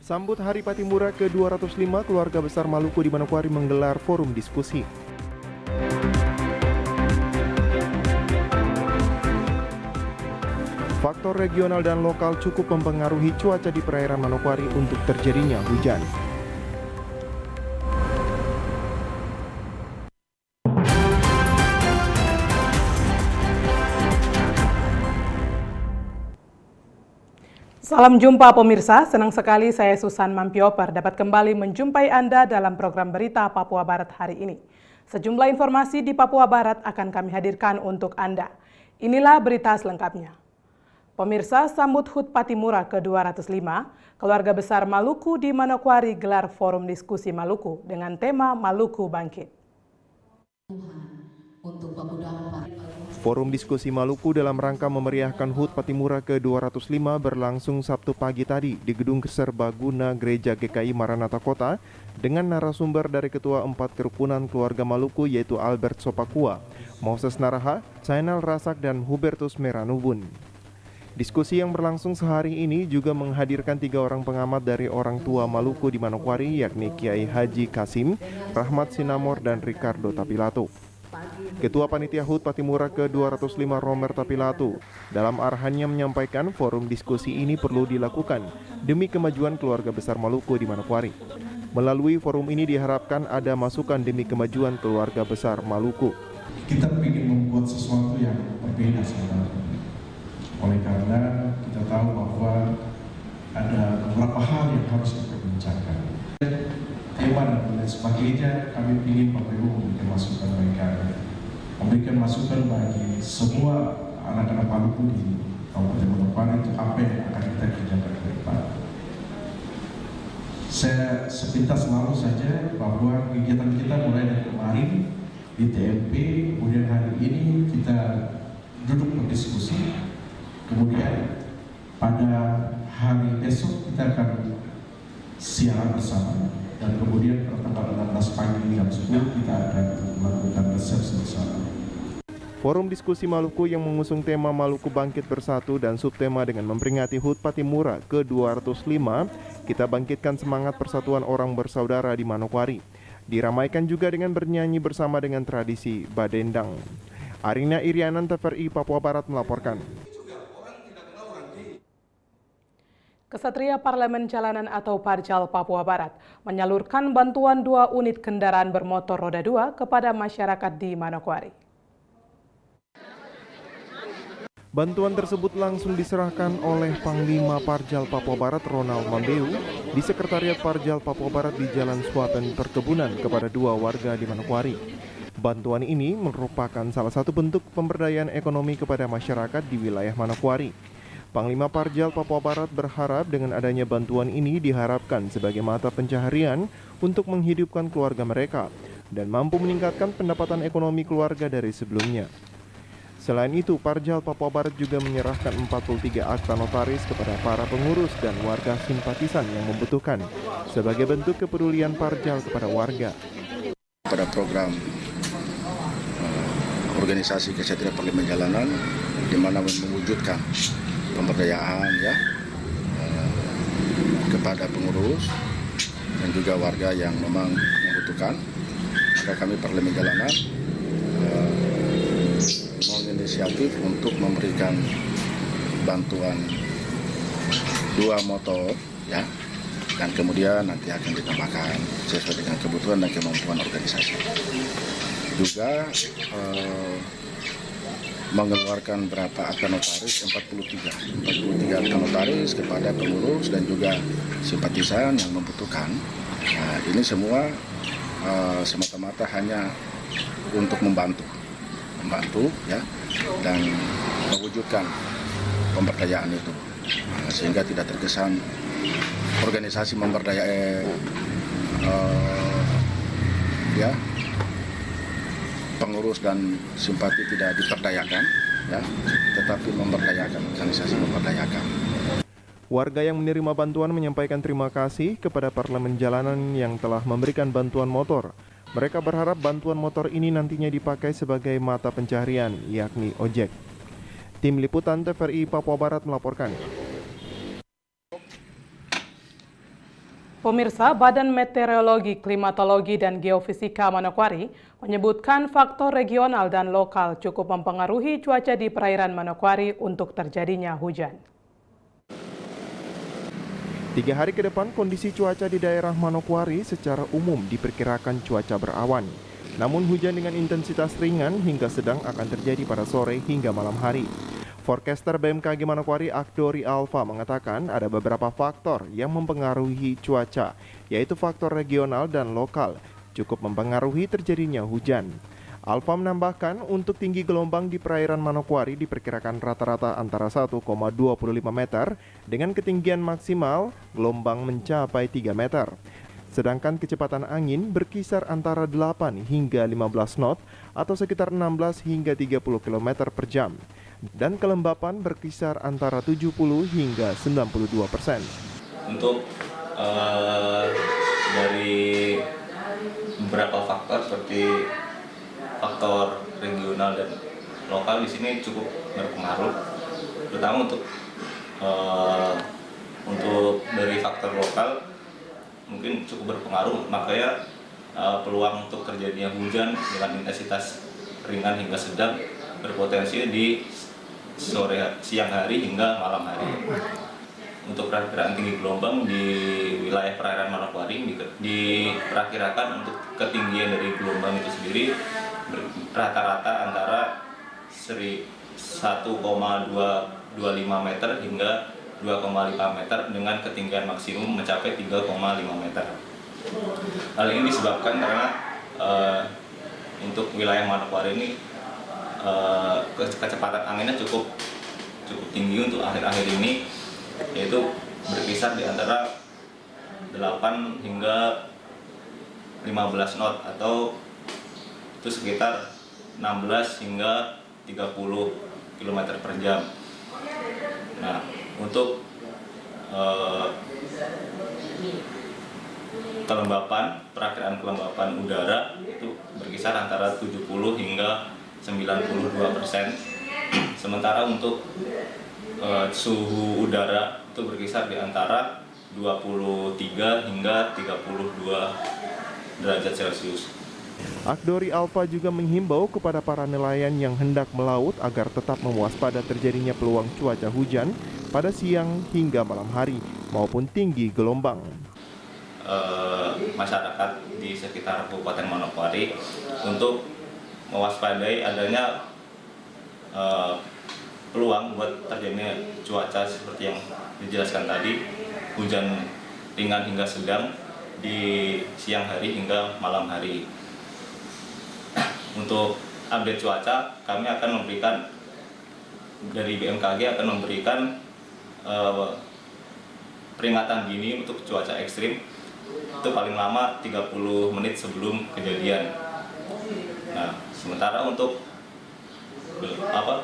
Sambut Hari Patimura ke-205, keluarga besar Maluku di Manokwari menggelar forum diskusi. Faktor regional dan lokal cukup mempengaruhi cuaca di perairan Manokwari untuk terjadinya hujan. Salam jumpa pemirsa, senang sekali saya Susan Mampioper dapat kembali menjumpai Anda dalam program berita Papua Barat hari ini. Sejumlah informasi di Papua Barat akan kami hadirkan untuk Anda. Inilah berita selengkapnya. Pemirsa, sambut HUT Patimura ke-205, keluarga besar Maluku di Manokwari gelar forum diskusi Maluku dengan tema Maluku Bangkit. Forum diskusi Maluku dalam rangka memeriahkan HUT Patimura ke-205 berlangsung Sabtu pagi tadi di Gedung Serbaguna Gereja GKI Maranatha Kota dengan narasumber dari Ketua 4 Kerukunan Keluarga Maluku yaitu Albert Sopakua, Moses Naraha, Chainal Rasak, dan Hubertus Meranubun. Diskusi yang berlangsung sehari ini juga menghadirkan 3 orang pengamat dari orang tua Maluku di Manokwari yakni Kiai Haji Kasim, Rahmat Sinamor, dan Ricardo Tapilato. Ketua Panitia HUT Patimura ke-205 Romer Tapilato dalam arahannya menyampaikan forum diskusi ini perlu dilakukan demi kemajuan keluarga besar Maluku di Manokwari. Melalui forum ini diharapkan ada masukan demi kemajuan keluarga besar Maluku. Kita ingin membuat sesuatu yang berbeda sebenarnya. Oleh karena kita tahu bahwa ada beberapa hal yang harus diperbincangkan. Tema dan lain sebagainya, kami ingin Bapak Ibu memberikan masukan memberikan masukan bagi semua anak-anak Maluku di Kabupaten Manokwari itu apa yang akan kita kerjakan ke depan. Saya sepintas selalu saja bahwa kegiatan kita mulai dari kemarin di TMP, kemudian hari ini kita duduk berdiskusi, kemudian pada hari besok kita akan siaran bersama, dan kemudian pada tanggal 16 pagi jam 10 kita akan melakukan resepsi bersama. Forum diskusi Maluku yang mengusung tema Maluku Bangkit Bersatu dan subtema dengan memperingati HUT Patimura ke-205, kita bangkitkan semangat persatuan orang bersaudara di Manokwari. Diramaikan juga dengan bernyanyi bersama dengan tradisi Badendang. Arina Irianan, TVRI Papua Barat melaporkan. Kesatria Parlemen Jalanan atau Parjal Papua Barat menyalurkan bantuan 2 unit kendaraan bermotor roda 2 kepada masyarakat di Manokwari. Bantuan tersebut langsung diserahkan oleh Panglima Parjal Papua Barat Ronald Mambeu di Sekretariat Parjal Papua Barat di Jalan Suapen Perkebunan kepada 2 warga di Manokwari. Bantuan ini merupakan salah satu bentuk pemberdayaan ekonomi kepada masyarakat di wilayah Manokwari. Panglima Parjal Papua Barat berharap dengan adanya bantuan ini diharapkan sebagai mata pencaharian untuk menghidupkan keluarga mereka dan mampu meningkatkan pendapatan ekonomi keluarga dari sebelumnya. Selain itu, Parjal Papua Barat juga menyerahkan 43 akta notaris kepada para pengurus dan warga simpatisan yang membutuhkan sebagai bentuk kepedulian Parjal kepada warga. Pada program organisasi Kesatria Parlemen Jalanan di mana mewujudkan pemberdayaan kepada pengurus dan juga warga yang memang membutuhkan, maka kami Parlemen Jalanan menginisiatif untuk memberikan bantuan 2 motor dan kemudian nanti akan ditambahkan sesuai dengan kebutuhan dan kemampuan organisasi. Juga mengeluarkan berapa akta notaris, 43 akta notaris kepada pengurus dan juga simpatisan yang membutuhkan. Nah, ini semua semata-mata hanya untuk membantu dan mewujudkan pemberdayaan itu, sehingga tidak terkesan organisasi memberdayai pengurus dan simpati tidak diperdayakan, tetapi memberdayakan, organisasi memberdayakan. Warga yang menerima bantuan menyampaikan terima kasih kepada Parlemen Jalanan yang telah memberikan bantuan motor. Mereka berharap bantuan motor ini nantinya dipakai sebagai mata pencaharian, yakni ojek. Tim Liputan TVRI Papua Barat melaporkan. Pemirsa, Badan Meteorologi, Klimatologi, dan Geofisika Manokwari menyebutkan faktor regional dan lokal cukup mempengaruhi cuaca di perairan Manokwari untuk terjadinya hujan. 3 hari ke depan, kondisi cuaca di daerah Manokwari secara umum diperkirakan cuaca berawan. Namun hujan dengan intensitas ringan hingga sedang akan terjadi pada sore hingga malam hari. Forecaster BMKG Manokwari Akdori Alfa mengatakan ada beberapa faktor yang mempengaruhi cuaca, yaitu faktor regional dan lokal, cukup mempengaruhi terjadinya hujan. Alfa menambahkan untuk tinggi gelombang di perairan Manokwari diperkirakan rata-rata antara 1,25 meter dengan ketinggian maksimal gelombang mencapai 3 meter. Sedangkan kecepatan angin berkisar antara 8 hingga 15 knot atau sekitar 16 hingga 30 km per jam. Dan kelembapan berkisar antara 70 hingga 92%. Untuk dari beberapa faktor seperti faktor regional dan lokal di sini cukup berpengaruh, terutama untuk dari faktor lokal mungkin cukup berpengaruh, makanya peluang untuk terjadinya hujan dengan intensitas ringan hingga sedang berpotensi di siang hari hingga malam hari. Untuk perkiraan tinggi gelombang di wilayah perairan Manokwari diperkirakan untuk ketinggian dari gelombang itu sendiri rata-rata antara 1,225 meter hingga 2,5 meter dengan ketinggian maksimum mencapai 3,5 meter. Hal ini disebabkan karena untuk wilayah Manokwari ini kecepatan anginnya cukup tinggi untuk akhir-akhir ini, yaitu berkisar di antara 8 hingga 15 knot atau itu sekitar 16 hingga 30 km per jam. Nah, untuk perakiraan kelembapan udara itu berkisar antara 70 hingga 92%. Sementara untuk suhu udara itu berkisar di antara 23 hingga 32 derajat Celcius. Akdori Alfa juga menghimbau kepada para nelayan yang hendak melaut agar tetap mewaspada terjadinya peluang cuaca hujan pada siang hingga malam hari maupun tinggi gelombang. Masyarakat di sekitar Kabupaten Manokwari untuk mewaspadai adanya peluang buat terjadinya cuaca seperti yang dijelaskan tadi, hujan ringan hingga sedang di siang hari hingga malam hari. Untuk update cuaca, kami akan memberikan dari BMKG akan memberikan peringatan dini untuk cuaca ekstrim itu paling lama 30 menit sebelum kejadian. Nah, sementara untuk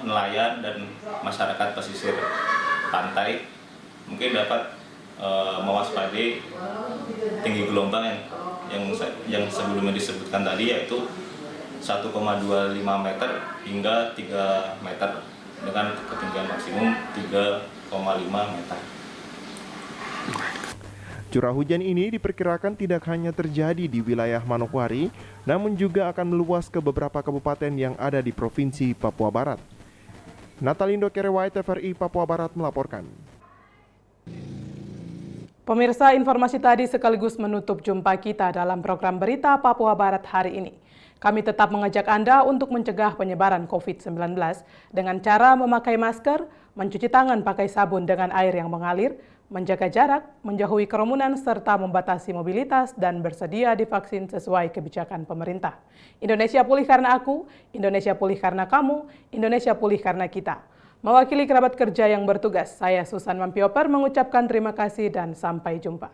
nelayan dan masyarakat pesisir pantai mungkin dapat mewaspadai tinggi gelombang yang sebelumnya disebutkan tadi, yaitu 1,25 meter hingga 3 meter dengan ketinggian maksimum 3,5 meter. Curah hujan ini diperkirakan tidak hanya terjadi di wilayah Manokwari, namun juga akan meluas ke beberapa kabupaten yang ada di Provinsi Papua Barat. Natalindo Kerewai, TVRI Papua Barat melaporkan. Pemirsa, informasi tadi sekaligus menutup jumpa kita dalam program Berita Papua Barat hari ini. Kami tetap mengajak Anda untuk mencegah penyebaran COVID-19 dengan cara memakai masker, mencuci tangan pakai sabun dengan air yang mengalir, menjaga jarak, menjauhi kerumunan, serta membatasi mobilitas dan bersedia divaksin sesuai kebijakan pemerintah. Indonesia pulih karena aku, Indonesia pulih karena kamu, Indonesia pulih karena kita. Mewakili kerabat kerja yang bertugas, saya Susan Mampioper mengucapkan terima kasih dan sampai jumpa.